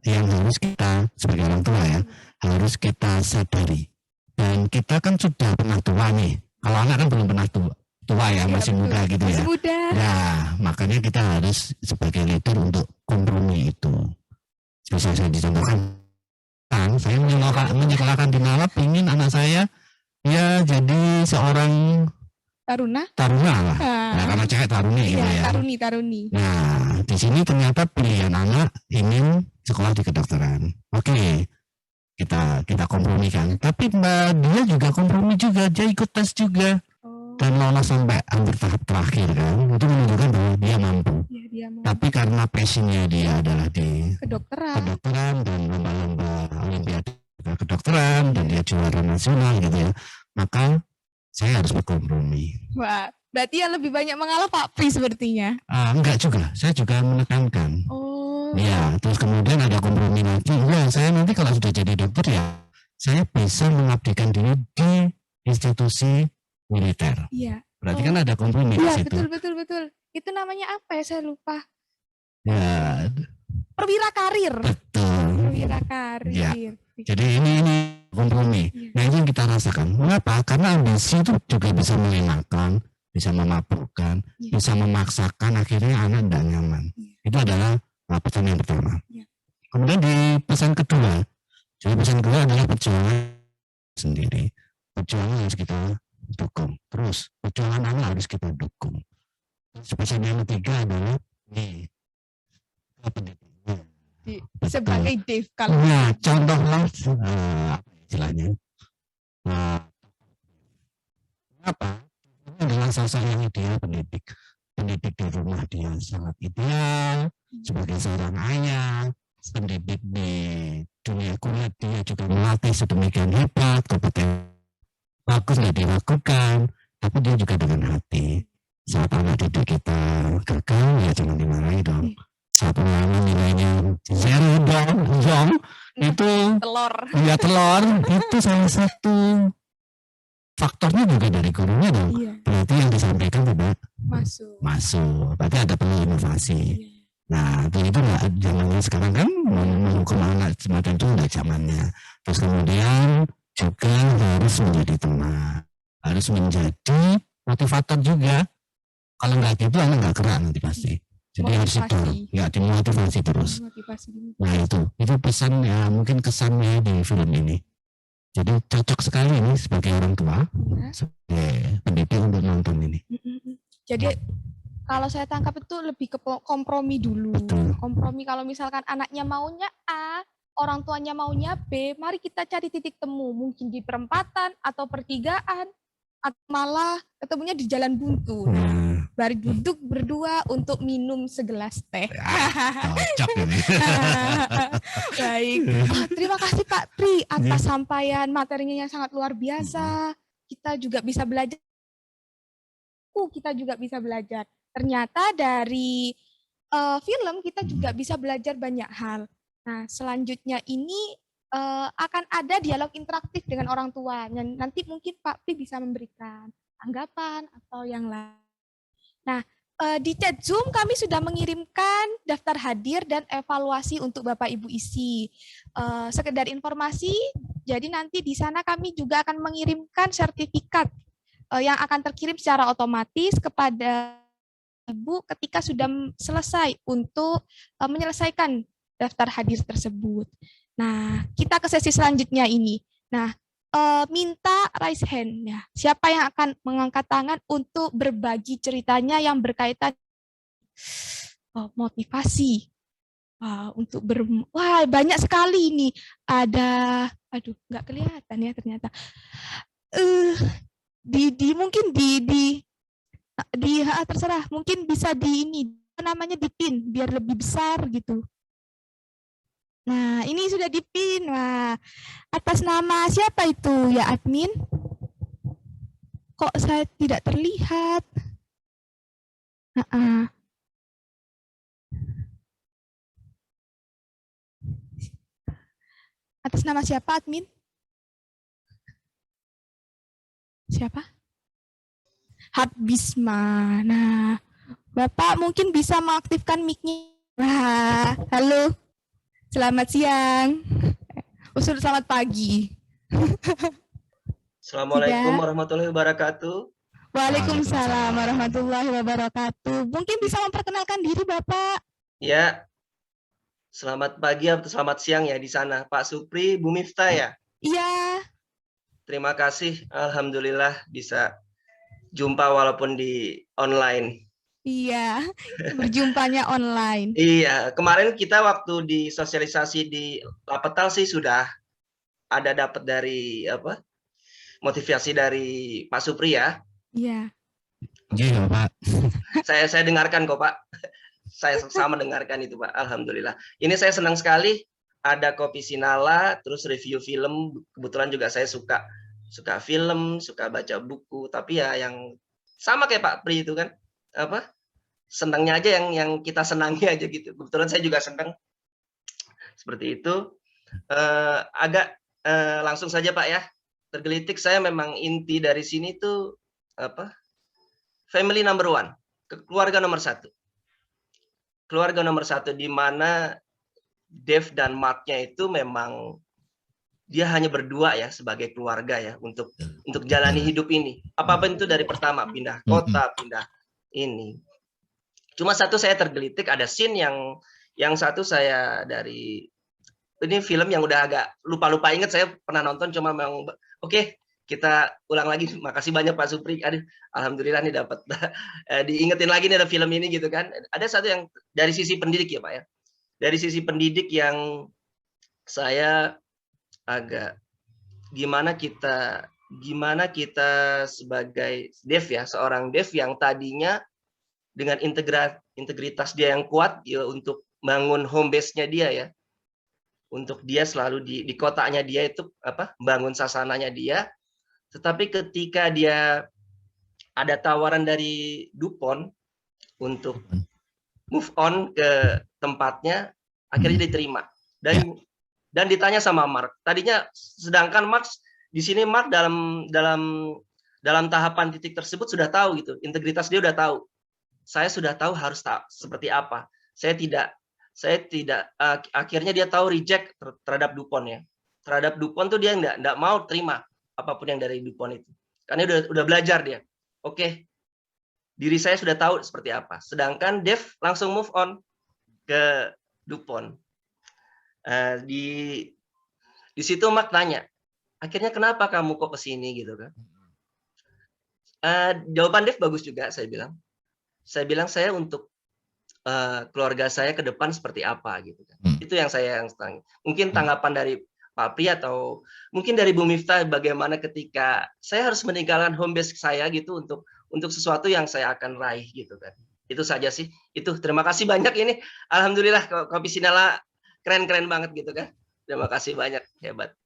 yang harus kita sebagai orang tua ya, harus kita sadari. Dan kita kan sudah pernah tua nih. Kalau anak kan belum pernah tua ya, masih muda gitu ya. Nah, makanya kita harus sebagai leader untuk kompromi itu. Bisa saya dicontohkan. Saya menyekolahkan di Nalap, ingin anak saya ya jadi seorang taruna lah. Nah, karena cewek taruni gitu ya.
Taruni.
Nah, di sini ternyata pilihan anak ingin sekolah di kedokteran. Oke, kita kompromikan. Tapi dia juga kompromi juga, dia ikut tes juga. Dan lolos sampai hampir tahap terakhir kan. Itu menunjukkan bahwa dia mampu. Tapi karena passionnya dia adalah di kedokteran dan lomba-lomba olimpiade kedokteran dan dia juara nasional gitu ya. Maka saya harus berkompromi.
Wah, berarti yang lebih banyak mengalah Pak Pri sepertinya.
Enggak juga, saya juga menekankan. Ya, terus kemudian ada kompromi lagi. Ya, saya nanti kalau sudah jadi dokter ya, saya bisa mengabdikan diri di institusi militer.
Iya.
Berarti kan ada kompromi di situ.
Betul. Itu namanya apa ya? Saya lupa.
Ya.
Perwira karir.
Betul.
Perwira karir.
Ya. Jadi ini kompromi. Nah, ini yang kita rasakan. Mengapa? Karena ambisi itu juga bisa menyenangkan, bisa memabukkan, bisa memaksakan, akhirnya anak tidak nyaman. Itu adalah pesan yang pertama. Kemudian di pesan kedua, jadi pesan kedua adalah perjuangan sendiri. Perjuangan harus kita dukung. Terus perjuangan anak harus kita dukung. Terus pesan yang ketiga adalah pendidikan.
Sebagai Dave kalau
contohlah istilahnya. Apa? Ini adalah sosok yang ideal pendidik di rumah dia sangat ideal sebagai seorang ayah, pendidik di dunia kuliah dia juga melatih sedemikian hebat, kompeten bagus nggak dilakukan, tapi dia juga dengan hati. Saat anak didik kita gagal ya jangan dimarahi dong. Saat ulama nilainya zero dong, itu telur itu salah satu faktornya juga dari gurunya dong. Berarti yang disampaikan tidak masuk. Berarti ada perlu inovasi. Nah, itu nggak zamannya sekarang kan menghukum anak semacam itu nggak zamannya. Terus kemudian juga harus menjadi teman, harus menjadi motivator juga. Kalau nggak gitu anak nggak gerak nanti pasti. Jadi harus didorong, ya dimotivasi terus. Nah itu pesan ya mungkin kesannya di film ini. Jadi cocok sekali ini sebagai orang tua, sebagai pendidik untuk nonton ini.
Jadi kalau saya tangkap itu lebih ke kompromi dulu.
Betul.
Kompromi kalau misalkan anaknya maunya A, orang tuanya maunya B, mari kita cari titik temu. Mungkin di perempatan atau pertigaan, atau malah ketemunya di jalan buntu. Baru duduk berdua untuk minum segelas teh.
Cocok ini.
Baik. Terima kasih Pak Pri atas sampaian materinya yang sangat luar biasa. Kita juga bisa belajar. Ternyata dari film kita juga bisa belajar banyak hal. Nah, selanjutnya ini akan ada dialog interaktif dengan orang tua. Nanti mungkin Pak Pri bisa memberikan tanggapan atau yang lain. Nah, di chat Zoom kami sudah mengirimkan daftar hadir dan evaluasi untuk Bapak Ibu isi. Sekedar informasi, jadi nanti di sana kami juga akan mengirimkan sertifikat yang akan terkirim secara otomatis kepada Ibu ketika sudah selesai untuk menyelesaikan daftar hadir tersebut. Nah, kita ke sesi selanjutnya ini. Nah, minta raise hand ya. Siapa yang akan mengangkat tangan untuk berbagi ceritanya yang berkaitan motivasi Untuk wah, banyak sekali ini. Ada, aduh, nggak kelihatan ya ternyata. Mungkin terserah, mungkin bisa namanya dipin biar lebih besar gitu. Nah, ini sudah dipin. Wah, atas nama siapa itu ya admin? Kok saya tidak terlihat? Atas nama siapa admin? Siapa? Habisma. Nah, Bapak mungkin bisa mengaktifkan mic-nya. Wah, halo. Selamat siang. Selamat pagi.
Assalamualaikum warahmatullahi wabarakatuh.
Waalaikumsalam warahmatullahi wabarakatuh. Mungkin bisa memperkenalkan diri Bapak.
Ya, selamat pagi atau selamat siang ya di sana. Pak Supri, Bu Miftah ya?
Iya.
Terima kasih, alhamdulillah bisa jumpa walaupun di online.
Iya, berjumpanya online.
Iya, kemarin kita waktu di sosialisasi di Lapetal sih sudah ada dapat dari motivasi dari Pak Supri ya.
Iya.
Iya, Pak.
Saya dengarkan kok, Pak. Saya sama dengarkan itu, Pak. Alhamdulillah. Ini saya senang sekali ada Kopi Sinala, terus review film. Kebetulan juga saya suka film, suka baca buku. Tapi ya yang sama kayak Pak Pri itu kan, senangnya aja yang kita senangi aja gitu. Kebetulan saya juga senang seperti itu. Langsung saja Pak ya. Tergelitik saya memang inti dari sini tuh family number one, keluarga nomor satu. Keluarga nomor satu di mana Dev dan Mark-nya itu memang dia hanya berdua ya sebagai keluarga ya untuk jalani hidup ini. Apapun itu dari pertama pindah kota, pindah ini. Cuma satu saya tergelitik ada scene yang satu saya dari ini film yang udah agak lupa ingat, saya pernah nonton cuma memang oke, kita ulang lagi. Makasih banyak Pak Supri. Aduh, alhamdulillah nih dapat diingetin lagi nih ada film ini gitu kan. Ada satu yang dari sisi pendidik ya Pak ya. Dari sisi pendidik yang saya agak gimana kita sebagai dev ya, seorang dev yang tadinya dengan integritas dia yang kuat ya untuk bangun home base-nya dia ya. Untuk dia selalu di kotanya dia itu bangun sasananya dia. Tetapi ketika dia ada tawaran dari DuPont untuk move on ke tempatnya, akhirnya diterima. Dan ditanya sama Mark. Tadinya sedangkan Mark di sini Mark dalam tahapan titik tersebut sudah tahu gitu. Integritas dia udah tahu. Saya sudah tahu harus seperti apa. Saya tidak akhirnya dia tahu reject terhadap DuPont ya. Terhadap DuPont tuh dia enggak mau terima apapun yang dari DuPont itu. Karena udah belajar dia. Oke. Diri saya sudah tahu seperti apa. Sedangkan Dev langsung move on ke DuPont. Di situ Mark tanya, akhirnya kenapa kamu kok kesini gitu kan? Jawaban Dev bagus juga, saya bilang. Saya untuk keluarga saya ke depan seperti apa gitu kan. Itu yang saya senang. Mungkin tanggapan dari Pak Pri atau mungkin dari Bu Miftah bagaimana ketika saya harus meninggalkan home base saya gitu untuk sesuatu yang saya akan raih gitu kan. Itu saja sih. Itu terima kasih banyak ini. Alhamdulillah Kopi Sinala keren banget gitu kan. Terima kasih banyak, hebat.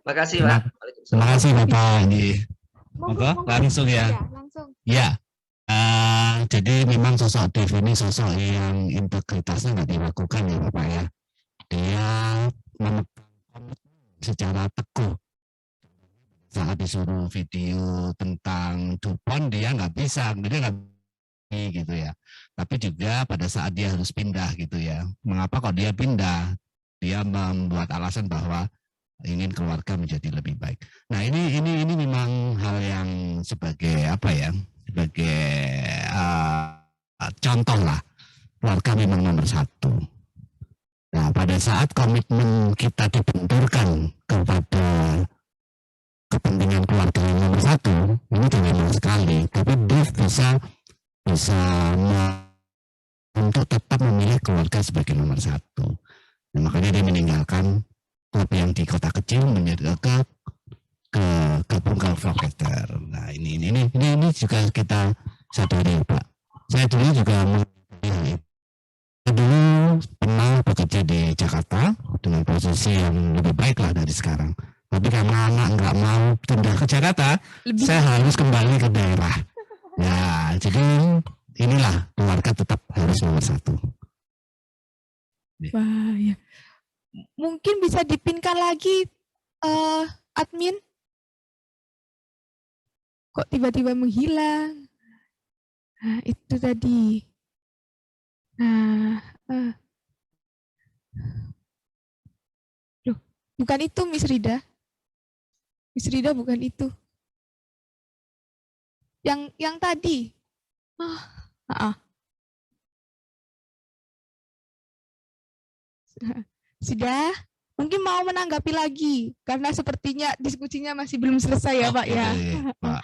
Makasih Pak.
Terima kasih Bapak.
Monggo.
Langsung ya.
Langsung.
Ya. Jadi memang sosok Dev ini sosok yang integritasnya nggak diragukan ya Bapak ya. Dia memegang secara teguh. Saat disuruh video tentang DuPont dia nggak bisa gitu ya. Tapi juga pada saat dia harus pindah gitu ya. Mengapa kok dia pindah? Dia membuat alasan bahwa ingin keluarga menjadi lebih baik. Nah ini memang hal yang sebagai sebagai contoh lah, keluarga memang nomor satu. Nah pada saat komitmen kita dibenturkan kepada kepentingan keluarga yang nomor satu, ini dilema sekali. Tapi Dev bisa untuk tetap memilih keluarga sebagai nomor satu. Nah, makanya dia meninggalkan klub yang di kota kecil menjadi ke gabung ke Vlogcaster. Nah ini juga kita sadari Pak. Saya dulu juga pernah bekerja di Jakarta dengan posisi yang lebih baik lah dari sekarang. Tapi karena anak nggak mau pindah ke Jakarta, saya harus kembali ke daerah. Ya, jadi inilah keluarga tetap harus nomor satu.
Wah, ya. Mungkin bisa dipinkan lagi, admin. Kok tiba-tiba menghilang? Nah, itu tadi. Nah, loh, bukan itu Miss Rida. Miss Rida bukan itu. Yang tadi. Sudah? Mungkin mau menanggapi lagi karena sepertinya diskusinya masih belum selesai ya, Pak ya.
Pak.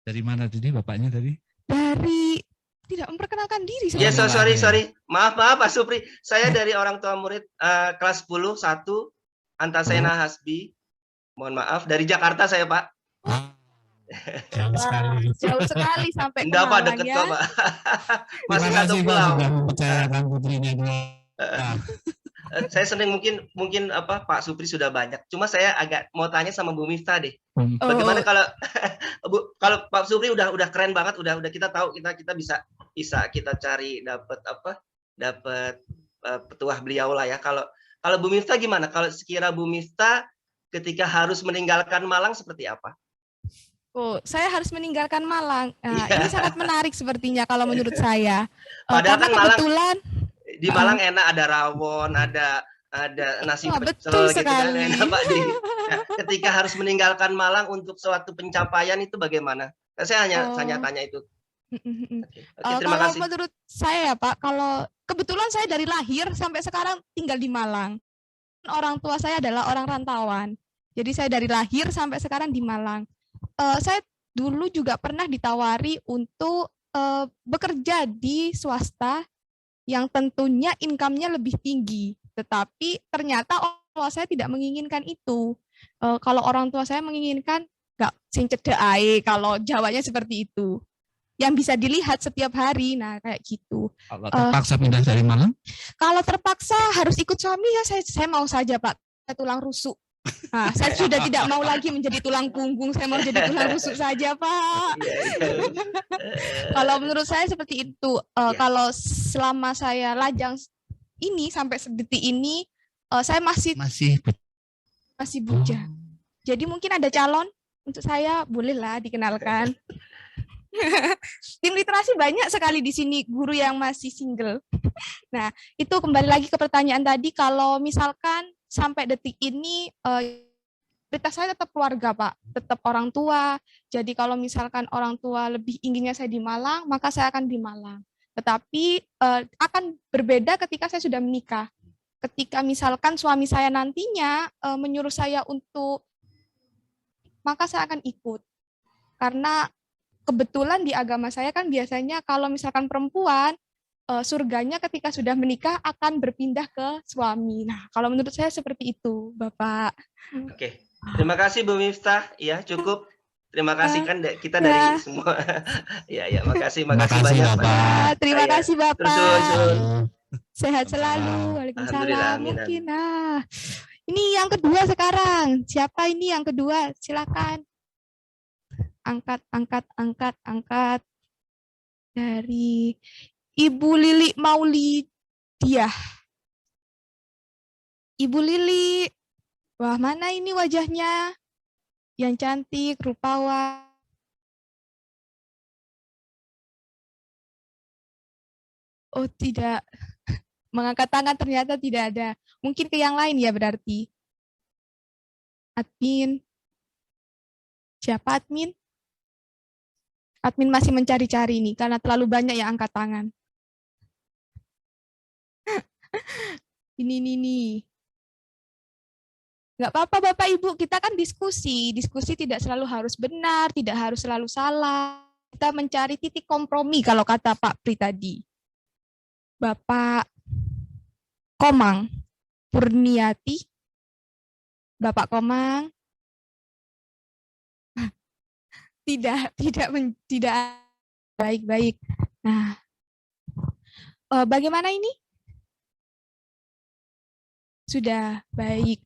Dari mana tadi bapaknya tadi?
Dari tidak memperkenalkan diri.
Ya, sorry. Maaf Pak Supri. Saya dari orang tua murid kelas 10 1 Antasena Hasbi. Mohon maaf dari Jakarta saya, Pak.
Jauh sekali.
Jauh sekali sampai
Enggak Pak, deket
kenalannya.
kok Pak. Masih
Terima
satu
kasih Pak
pulau.
sudah mempercayakan putrinya dulu.
Saya sering mungkin apa Pak Supri sudah banyak. Cuma saya agak mau tanya sama Bu Miftah deh.
Oh,
Bagaimana kalau kalau Pak Supri udah keren banget, udah kita tahu kita bisa kita cari dapat petuah beliau lah ya. Kalau Bu Miftah gimana? Kalau sekira Bu Miftah ketika harus meninggalkan Malang seperti apa?
Oh, saya harus meninggalkan Malang. Nah,
Iya.
ini sangat menarik sepertinya kalau menurut saya.
Padahal
Karena
kan Malang-
kebetulan
Di Malang enak, ada rawon, ada nasi
Wah,
pecel
betul
gitu kan,
sekali.
enak Pak. Nah, ketika harus meninggalkan Malang untuk suatu pencapaian itu bagaimana? Saya hanya tanya itu. Oke, terima
kalau
kasih.
menurut saya ya Pak, kalau kebetulan saya dari lahir sampai sekarang tinggal di Malang. Orang tua saya adalah orang rantauan. Jadi saya dari lahir sampai sekarang di Malang. Saya dulu juga pernah ditawari untuk bekerja di swasta yang tentunya income-nya lebih tinggi. Tetapi ternyata orang tua saya tidak menginginkan itu. Kalau orang tua saya menginginkan nggak sing cedek ae, kalau Jawanya seperti itu. Yang bisa dilihat setiap hari, nah kayak gitu.
Kalau terpaksa pindah dari Malang?
Kalau terpaksa harus ikut suami ya saya mau saja Pak. Saya tulang rusuk. Nah, saya sudah tidak mau lagi menjadi tulang punggung, saya mau jadi tulang rusuk saja Pak. Kalau menurut saya seperti itu. Kalau selama saya lajang ini sampai sedetik ini, saya masih bujang. Jadi mungkin ada calon untuk saya, bolehlah dikenalkan. Tim literasi banyak sekali di sini guru yang masih single. Nah, itu kembali lagi ke pertanyaan tadi, kalau misalkan sampai detik ini prioritas saya tetap keluarga, Pak, tetap orang tua. Jadi kalau misalkan orang tua lebih inginnya saya di Malang, maka saya akan di Malang. Tetapi akan berbeda ketika saya sudah menikah. Ketika misalkan suami saya nantinya menyuruh saya untuk, maka saya akan ikut. Karena kebetulan di agama saya kan biasanya kalau misalkan perempuan, surganya ketika sudah menikah akan berpindah ke suami. Nah, kalau menurut saya seperti itu, Bapak.
Oke, terima kasih Bu Miftah. Ya, cukup. Terima kasih kan kita dari semua. Ya, makasih banyak
Bapak.
Terima kasih Bapak. Sehat selalu.
Waalaikumsalam.
Mungkin ini yang kedua sekarang. Siapa ini yang kedua? Silakan. Angkat. Dari Ibu Lili Maulidiah. Ibu Lili, wah mana ini wajahnya? Yang cantik, rupawan. Oh tidak, mengangkat tangan ternyata tidak ada. Mungkin ke yang lain ya berarti. Admin. Siapa admin? Admin masih mencari-cari nih, karena terlalu banyak yang angkat tangan. Ini. Nggak apa-apa Bapak Ibu, kita kan diskusi. Diskusi tidak selalu harus benar, tidak harus selalu salah. kita mencari titik kompromi kalau kata Pak Pri tadi. Bapak Komang Purniati, Bapak Komang, tidak baik-baik. Nah, bagaimana ini? Sudah baik.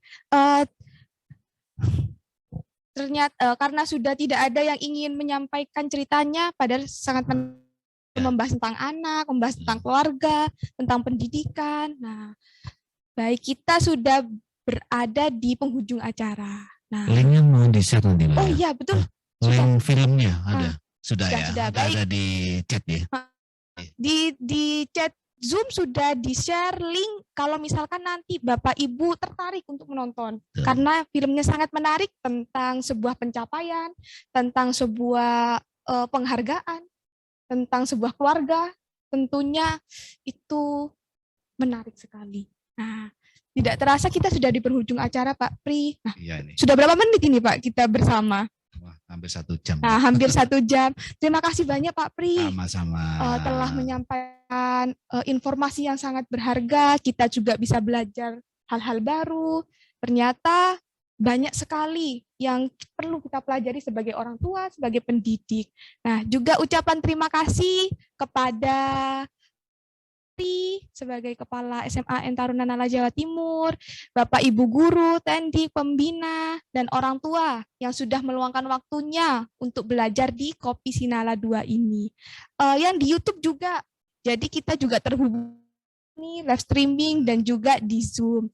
Ternyata karena sudah tidak ada yang ingin menyampaikan ceritanya, padahal sangat membahas tentang anak, membahas tentang keluarga, tentang pendidikan. Nah, baik, kita sudah berada di penghujung acara. Nah,
linknya mau di-share nanti.
Oh iya, betul.
Link filmnya ada. Sudah ya,
sudah,
ada di chat ya.
Di chat Zoom sudah di-share link kalau misalkan nanti Bapak Ibu tertarik untuk menonton. Karena filmnya sangat menarik tentang sebuah pencapaian, tentang sebuah penghargaan, tentang sebuah keluarga. Tentunya itu menarik sekali. Nah, tidak terasa kita sudah di penghujung acara, Pak Pri. Nah,
iya, ini.
Sudah berapa menit ini, Pak, kita bersama?
Wah, hampir 1 jam.
Nah, hampir 1 jam. Terima kasih banyak, Pak Pri.
Sama-sama.
Telah menyampaikan informasi yang sangat berharga. Kita juga bisa belajar hal-hal baru. Ternyata banyak sekali yang perlu kita pelajari sebagai orang tua, sebagai pendidik. Nah, juga ucapan terima kasih kepada sebagai Kepala SMA Taruna Nala Jawa Timur, Bapak Ibu Guru, Tendik, Pembina, dan orang tua yang sudah meluangkan waktunya untuk belajar di Kopi Sinala 2 ini. Yang di YouTube juga, jadi kita juga terhubung nih, live streaming dan juga di Zoom.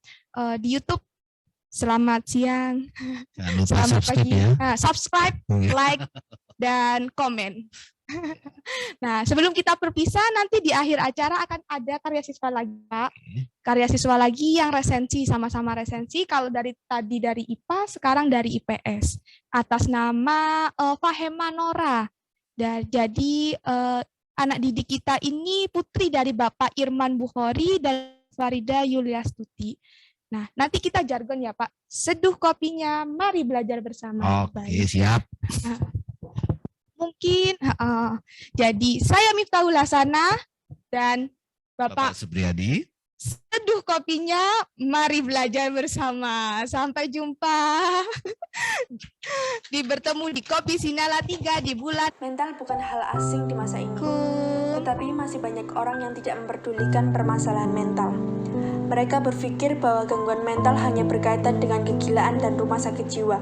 Di YouTube, selamat siang, selamat pagi, ya. Subscribe, like, dan komen. Nah, sebelum kita berpisah, nanti di akhir acara akan ada karya siswa lagi, Pak. Karya siswa lagi yang resensi, sama-sama resensi. Kalau dari tadi dari IPA, sekarang dari IPS. Atas nama Fahema Nora. Jadi anak didik kita ini putri dari Bapak Irman Bukhari dan Farida Yuliastuti. Nah, nanti kita jargon ya, Pak. Seduh kopinya, mari belajar bersama.
Oke, siap.
Nah, mungkin, jadi saya Miftahul Hasanah dan Bapak
Supriyadi.
Seduh kopinya, mari belajar bersama. Sampai jumpa. Bertemu di Kopi Sinala 3 di bulan.
Mental bukan hal asing di masa ini, tetapi masih banyak orang yang tidak memperdulikan permasalahan mental. Mereka berpikir bahwa gangguan mental hanya berkaitan dengan kegilaan dan rumah sakit jiwa.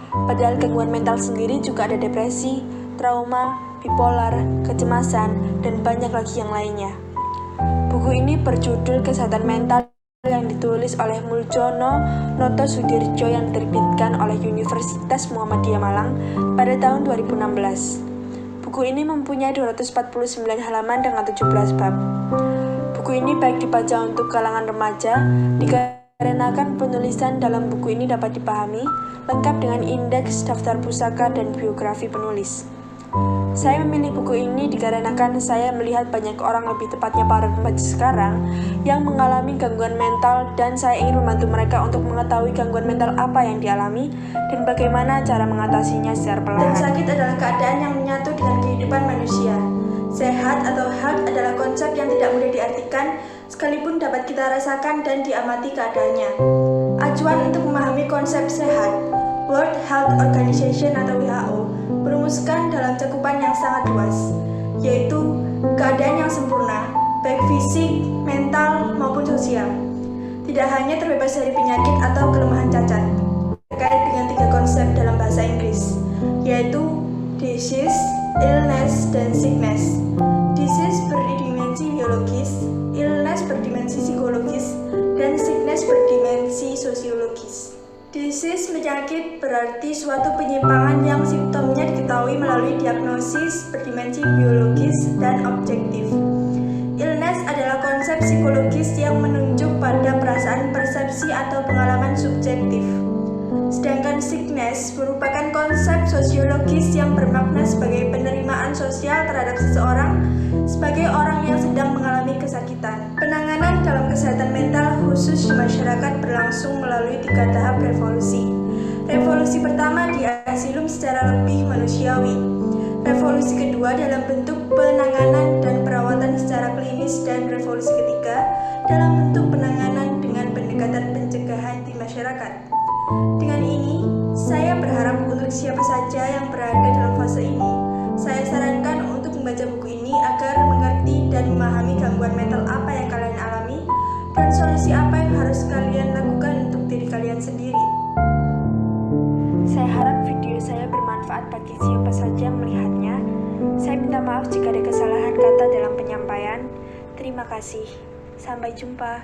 Padahal gangguan mental sendiri juga ada depresi, trauma, bipolar, kecemasan, dan banyak lagi yang lainnya. Buku ini berjudul Kesehatan Mental yang ditulis oleh Muljono Noto Sudirjo yang diterbitkan oleh Universitas Muhammadiyah Malang pada tahun 2016. Buku ini mempunyai 249 halaman dengan 17 bab. Buku ini baik dibaca untuk kalangan remaja, dikarenakan penulisan dalam buku ini dapat dipahami, lengkap dengan indeks, daftar pusaka, dan biografi penulis. Saya memilih buku ini dikarenakan saya melihat banyak orang, lebih tepatnya para remaja sekarang, yang mengalami gangguan mental, dan saya ingin membantu mereka untuk mengetahui gangguan mental apa yang dialami dan bagaimana cara mengatasinya secara perlahan. Dan sakit adalah keadaan yang menyatu dengan kehidupan manusia. Sehat atau health adalah konsep yang tidak mudah diartikan, sekalipun dapat kita rasakan dan diamati keadaannya. Acuan untuk memahami konsep sehat, World Health Organization atau WHO, merumuskan dalam cakupan yang sangat luas, yaitu keadaan yang sempurna, baik fisik, mental, maupun sosial. Tidak hanya terbebas dari penyakit atau kelemahan cacat, terkait dengan 3 konsep dalam bahasa Inggris, yaitu disease, illness, dan sickness. Disease berdimensi biologis, illness berdimensi psikologis, dan sickness berdimensi sosiologis. Disease penyakit berarti suatu penyimpangan yang simptomnya diketahui melalui diagnosis berdimensi biologis dan objektif. Illness adalah konsep psikologis yang menunjuk pada perasaan, persepsi, atau pengalaman subjektif. Sedangkan sickness merupakan konsep sosiologis yang bermakna sebagai penerimaan sosial terhadap seseorang sebagai orang yang sedang mengalami kesakitan. Penanganan dalam kesehatan mental khusus di masyarakat berlangsung melalui 3 tahap revolusi. Revolusi pertama di asilum secara lebih manusiawi.
revolusi kedua dalam bentuk penanganan dan perawatan secara klinis, dan revolusi ketiga dalam bentuk penanganan dengan pendekatan pencegahan di masyarakat. Dengan ini, saya berharap untuk siapa saja yang berada dalam fase ini, saya sarankan untuk membaca buku ini agar mengerti dan memahami gangguan mental apa yang kalian alami dan solusi apa yang harus kalian lakukan untuk diri kalian sendiri. Saya harap video saya bermanfaat bagi siapa saja yang melihatnya. Saya minta maaf jika ada kesalahan kata dalam penyampaian. Terima kasih. Sampai jumpa.